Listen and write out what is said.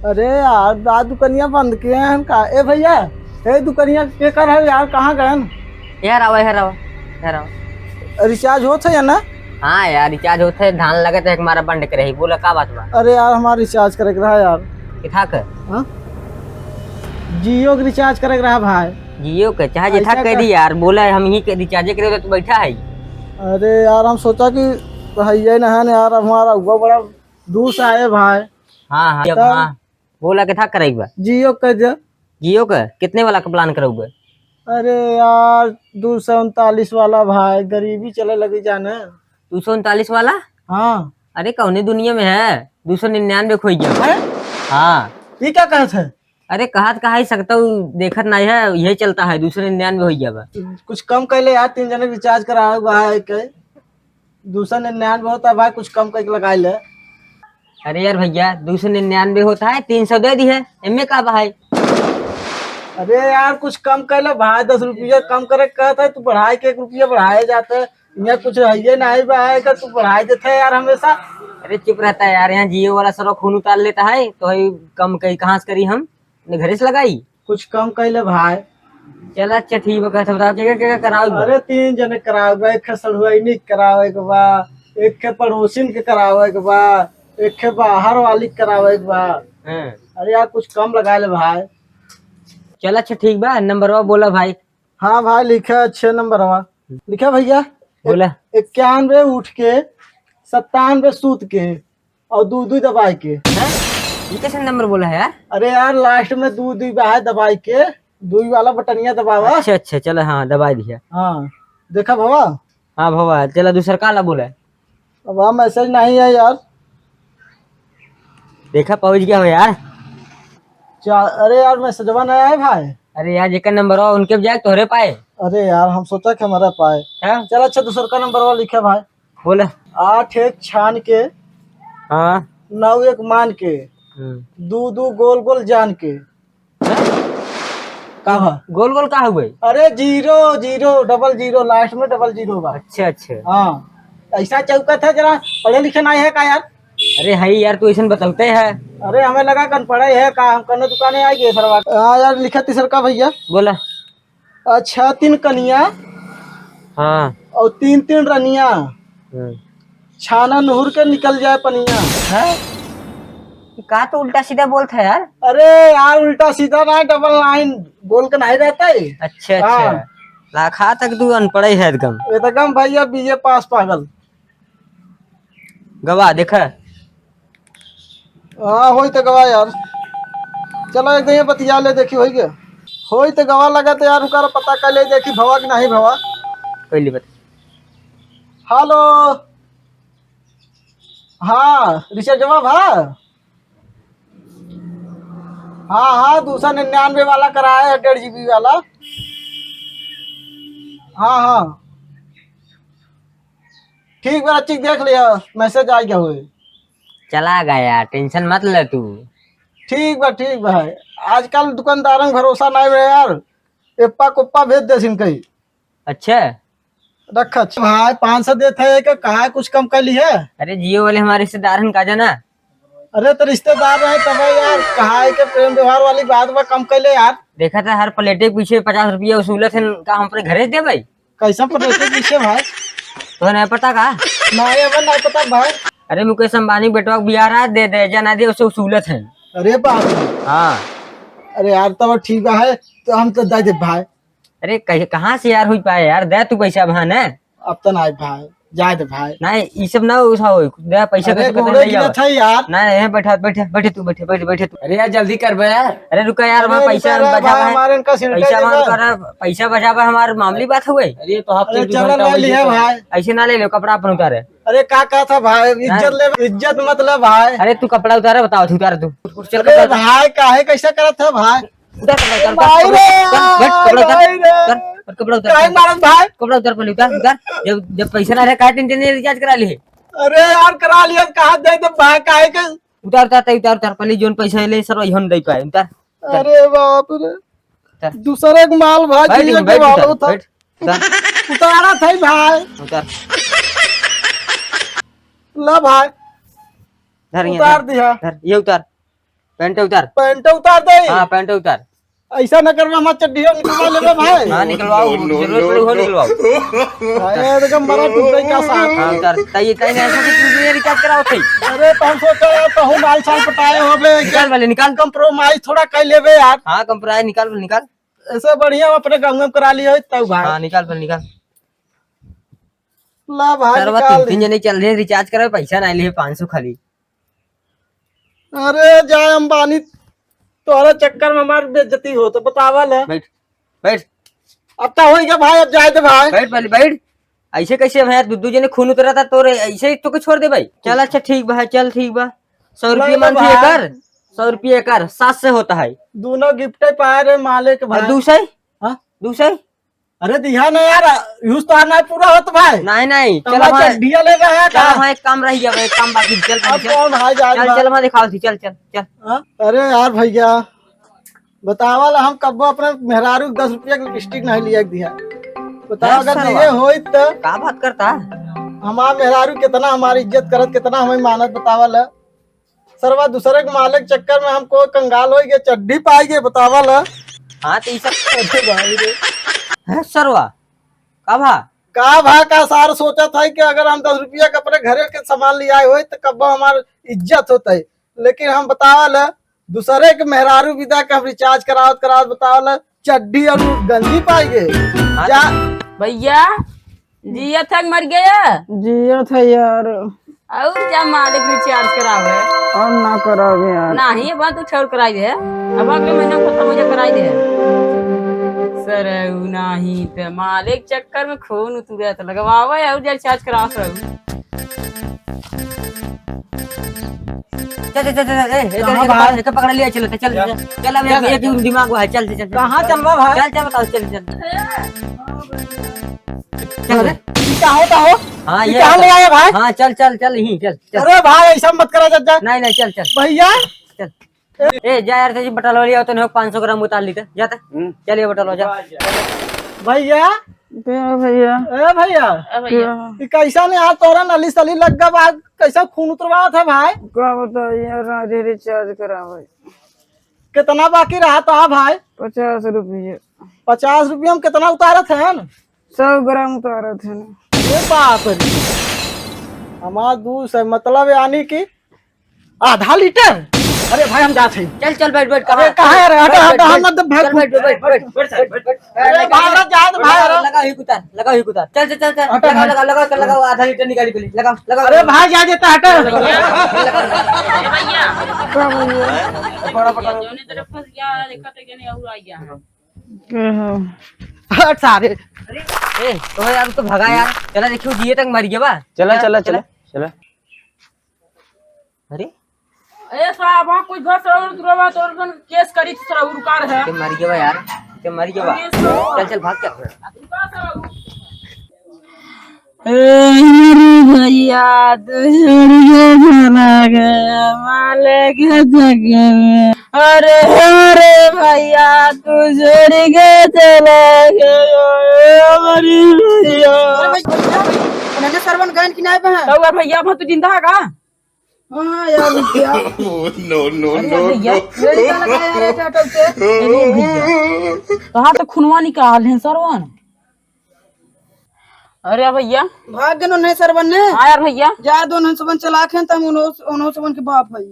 अरे यार आज दुकनिया बंद किए हैं का। ए भैया, ए दुकनिया के कर है यार, कहाँ गए हैं? यार आवा यार आवा यार आवा। रिचार्ज होत है या ना? हाँ यार रिचार्ज होते धान लगे तो हमारा बंद करे ही बोला का बात बा। अरे यार हमारा रिचार्ज करे के रहा यार। किथा के हाँ? जियो के रिचार्ज करे के रहा भाई। जियो के चाहे जिथा ऐसा कह दी यार, बोला हम ही के रिचार्ज करे तो तू बैठा है। अरे यार हम सोचा कि भैया ना है ना यार, हमारा हुआ बड़ा दूर से आए भाई। हाँ हाँ तब- हाँ बोला किथा करेगा जियो का जियो का कितने वाला का प्लान करोगे? अरे यार 239 वाला भाई, गरीबी चले लगी जाने। 239 वाला? हाँ। अरे कौनी दुनिया में है 299 खोई गया। है? हाँ ये क्या कहते हैं? अरे कहा ही सकता हूँ, देखत नहीं है यही चलता है 299 हो गया बा। कुछ कम कर ले यार, 3 जने रिचार्ज करा भाई के 299 होता है भाई, कुछ कम करके लगा ले। अरे यार भैया 299 होता है, 300 दे दी है एम का भाई। अरे यार कुछ कम कर ले भाई, 10 रुपया कम करे कहता है, तू बढ़ाए के 1 रुपया बढ़ाए जाते है। यहाँ कुछ है नहीं भाई का, तू बढ़ाए देते है यार हमेशा। अरे चुप रहता है यार, यहाँ जियो वाला सारा खून उतार लेता है तो ही कम कहीं कहाँ से करी हम अपने घरे से लगाई। कुछ कम कर ले भाई। चल अच्छा ठीक है, कहता बताओ क्या कराओ। अरे 3 जने कराओ, एक के सड़ुआइनी करावे के बा, एक के पड़ोसिन के करावे के बा, एक के बाहर वाली करावे के बा। अरे यार कुछ कम लगा ले भाई। चल अच्छा ठीक बा, नंबर बोला भाई। हाँ भाई लिखा 6 नंबर हवा लिखा भैया। बोला 91 उठ के 97 सूत के और दूध दबाई के। ये कैसे नंबर बोला है यार? अरे यार लास्ट में दूध है दबाई के, दूध वाला बटनिया दबावा। अच्छा अच्छा चलो हाँ दबा दिया। हाँ देखा भवा। हाँ भवा चला दूसरा काला बोला है। अब वहाँ मैसेज नहीं है यार। देखा पहुंच गया हो यार। अरे यार मैसेज नहीं आया भाई। अरे यार जेकर नंबर हो उनके जाए तोहरे पाए। अरे यार हम सोचा कि हमारा पाए। हाँ? चल अच्छा दूसरा का नंबर वाला लिखा भाई। बोला 8 1 छान के, हाँ 9 1 मान के, 2 2 गोल गोल जान के। कहा गोल गोल का हुए? अरे 0 0 डबल 0 लास्ट में डबल 0 बा। अच्छा अच्छा। हाँ ऐसा चौका था, जरा पढ़े लिखे नहीं है का यार? अरे है यार तू ऐसा बतलते है। अरे हमें लगा कन पढ़े है का, हम कने दुकाने आएंगे सरवा। हाँ यार लिखा तीसर का भैया। बोला अच्छा 3 कनिया हाँ और 3 3 रनिया, छाना नहुर के निकल जाए पनिया। है का तो उल्टा सीधा बोलता है यार। अरे यार उल्टा सीधा ना, डबल लाइन बोल के नहीं रहता है। अच्छा अच्छा लाखा तक तू अनपढ़ है एकदम। एकदम भैया बीए पास पागल। गवाह देखा। हाँ होई तो गवा यार। चलो एक दिन बतिया ले देखी होई गया। होई तो गवा लगा तो यार उनका पता कर ले देखी भवा कि नहीं भवा। पहली बात हेलो हाँ रिचार्ज जवाब हाँ हाँ 299 वाला कराया है, 1.5 GB वाला। हाँ हाँ ठीक बा, ठीक देख लिया मैसेज आ गया हुए। चला गया, टेंशन मत ले तू। ठीक बा है। आजकल दुकानदारों में भरोसा नहीं है यार, एप्पा कोप्पा भेज दे सिन कहीं। अच्छा रखा भाई 500 देते है कि कहा कुछ कम कर ली है। अरे जियो वाले हमारे रिश्तेदार हैं का जाना। अरे तो रिश्तेदार है तब यार, कहा है कि प्रेम व्यवहार वाली बात में कम कर ले यार। देखा था हर प्लेटे पीछे 50 रुपया वसूलत है का, हम अपने घरे दे भाई। कैसा पड़े पीछे भाई? तो नहीं पता का? नहीं हमें नहीं पता भाई। अरे मुकेश अंबानी बेटवा बिया रहा दे जना दे उसे वसूलत है। अरे बाप रे। हाँ अरे यार तब ठीक है, तो हम तो दे दे भाई। अरे कहाँ से यार हुई पाए यार, दे तू पैसा बहान है। अब तो नहीं भाई, जाए दे भाई। नहीं ये सब ना उठा हो दे पैसा अरे कैसे घोड़े गिरा था यार। नहीं यहाँ बैठा बैठे बैठे तू बैठे तू। अरे यार जल्दी कर बे यार। अरे रुका यार वहाँ पैसा बचा पैसा बचा हमारे मामूली बात हो गई। अरे तो अरे चलो ले लिया भाई। ऐसे ना ले लो, कपड़ा अपन उतारे। अरे क्या था भाई, इज्जत मतलब भाई। अरे तू कपड़ा उतारे, बताओ तू उतारे तू चल अरे भाई काहे कैसा करा था भाई? उतार कपड़ा कपड़ा उतार पहले उतार। जब पैसा ना रहे काहे टेंशन रिचार्ज करा ली। अरे यार करा लिया, कहा दे दे भाई काहे के। उतार पहले जोन पैसा ले सर हम दे पाए उतार। अरे बाप रे, दूसरे के माल भाई उतारा था भाई। उतार ला भाई धर उतार दिया। ये उतार पैंट उतार। पैंट उतार दे। हाँ पैंट उतार। ऐसा न करवा हमार चड्डियों निकलवा लेबे भाई। हाँ निकलवाओ, जरूरत पड़ी हो निकलवाओ। अरे देखो मरा टूटे का साथ। हाँ उतार। तई तई ने ऐसा कि तू रिचार्ज कराओ थे। अरे तो हम सोचा यार कहूँ माल साल पटाए होबे। निकाल वाले निकाल। कंप्रोमाइज थोड़ा कर लेबे यार। हाँ कंप्रोमाइज निकाल निकाल। ऐसे बढ़िया हम अपने गाँव में करा लियो तब भाई। हाँ निकाल वाले निकाल। ला भाई सरवा निकाल। 3 जने चल रहे रिचार्ज करावे, पैसा ना लिए 500 खाली। अरे जाए अंबानी तोहरे चक्कर में हमारी बेइज्जती हो तो बतावा ले। बैठ बैठ अब तो हो गया भाई, अब जाए दे भाई। बैठ पहले बैठ। ऐसे कैसे भैया दूधू जने खून उतरा था तोरे, ऐसे तो को छोड़ दे भाई। चल अच्छा ठीक बा, चल ठीक बा। 100 रुपये मान भाई। कर 100 रुपये कर 7 से होता है। दोनों गिफ्ट पाए रे मालिक भाई। 200 हाँ? 200 अरे दिया ना यार, यूज तो नहीं पूरा होता भाई। नहीं नहीं तो चल भाई भाई, चड्डियां ले रहा है चल भाई एक काम रह गया भाई, एक काम बाकी चल अब चल कौन भाई जाए चल चल मैं दिखाओ थी, चल चल चल। हाँ? अरे यार भैया बतावा ला, हम कब्बो अपने मेहरारू 10 रुपया की लिपस्टिक नहीं लिया दिया। बताओ है अगर सरवा। ये होई तो का बात करता। हमार मेहरारू कितना हमारी इज्जत करत, कितना हमें मानत बतावा ला। सरवा दूसरे के मालिक चक्कर में हमको कंगाल हो गए, चड्डी पाई गए बतावा ला। हाँ तो ये सब अरे भाई रे। है सरवा का भा। का भा का सार सोचा था कि अगर हम 10 रुपया के अपने घरे के सामान ले आए हो तो कब्बो हमार इज्जत होता है। लेकिन हम बतावा ला दूसरे के मेहरारू विदा का रिचार्ज करावत करावत बतावा ला चड्डी और गंजी पाई गए। जा भैया जिया थक मर गया। जिया था यार, और जा मालिक रिचार्ज करावे। और ना करावे यार। नहीं बात तू छोड़ कराई दे, अब अगले महीना खत्म हो जा कराई दे। सर नहीं तो मालिक चक्कर में खून उतरे तो लगवावे और जा रिचार्ज कराओ सर। चल चल चल चल एक पकड़ लिया, चलो चल चल चल। अब एक दिमाग है, चल चल कहाँ चलवा भाई? चल चल बताओ चल चल चल। क्या होता हो? हाँ ये कहाँ ले आया भाई? हाँ चल चल चल यहीं चल चल। अरे भाई ऐसा मत करा जज्जा। नहीं नहीं चल चल भैया चल। ए जा यार तेजी बटल वाली तो नहीं 500 ग्राम उतार ली जाता। चलिए बटल हो जा। भैया क्या भैया? ए भैया भैया ये कैसा ने यार तोरा नली सली लग गया भाई, कैसा खून उतरवा था भाई? क्या बताइए यार, आज रिचार्ज करावे। कितना बाकी रहा था भाई? 50 रुपये। 50 रुपये में कितना उतारा थे न? 100 ग्राम उतारा थे ना। ये बाप रे, हमारा दूध से मतलब यानी कि आधा लीटर। अरे भाई हम जाते हैं। चल चल बैठ बैठ। अरे कहाँ है रे? हटा हटा हम मत भाग। चल बैठ बैठ बैठ बैठ बैठ। अरे भाई ना जा दे भाई। अरे लगा ही कुतार, लगा ही कुतार। चल चल चल चल हटा लगा भाई। लगा लगा लगाओ, आधा लीटर निकाली पहले लगाओ लगाओ। अरे भाई जा देता हटा। भैया क्या भैया? जोने तरफ फंस गया देखा तो नहीं और आ गया। क्या है? हट सारे। ए तो यार तो भगा यार, चला देखियो जिए तक मर गया बा। चला चला चला चला। अरे ए साहब वहां कुछ घर से तुरवा तो केस करी थोड़ा उरुकार है। ते मर गया बा यार, ते मर गया बा। चल चल भाग चल। भैया तो चला गया मालिक जगह में। अरे अरे भैया तू छोड़ के चला गया हमारी भैया। सरवन गन की नाय पे है। तो भैया वहां तू जिंदा है का? हां यार भैया। अरे भैया ये क्या लगा यार ऐसे अटल से? अरे भैया कहाँ तो खुनवा निकाल है सरवन। अरे भैया भाग गनो नहीं सरवन ने। हाँ यार भैया जा दोनों सबन चला खेन तम उन्हों सबन के बाप है।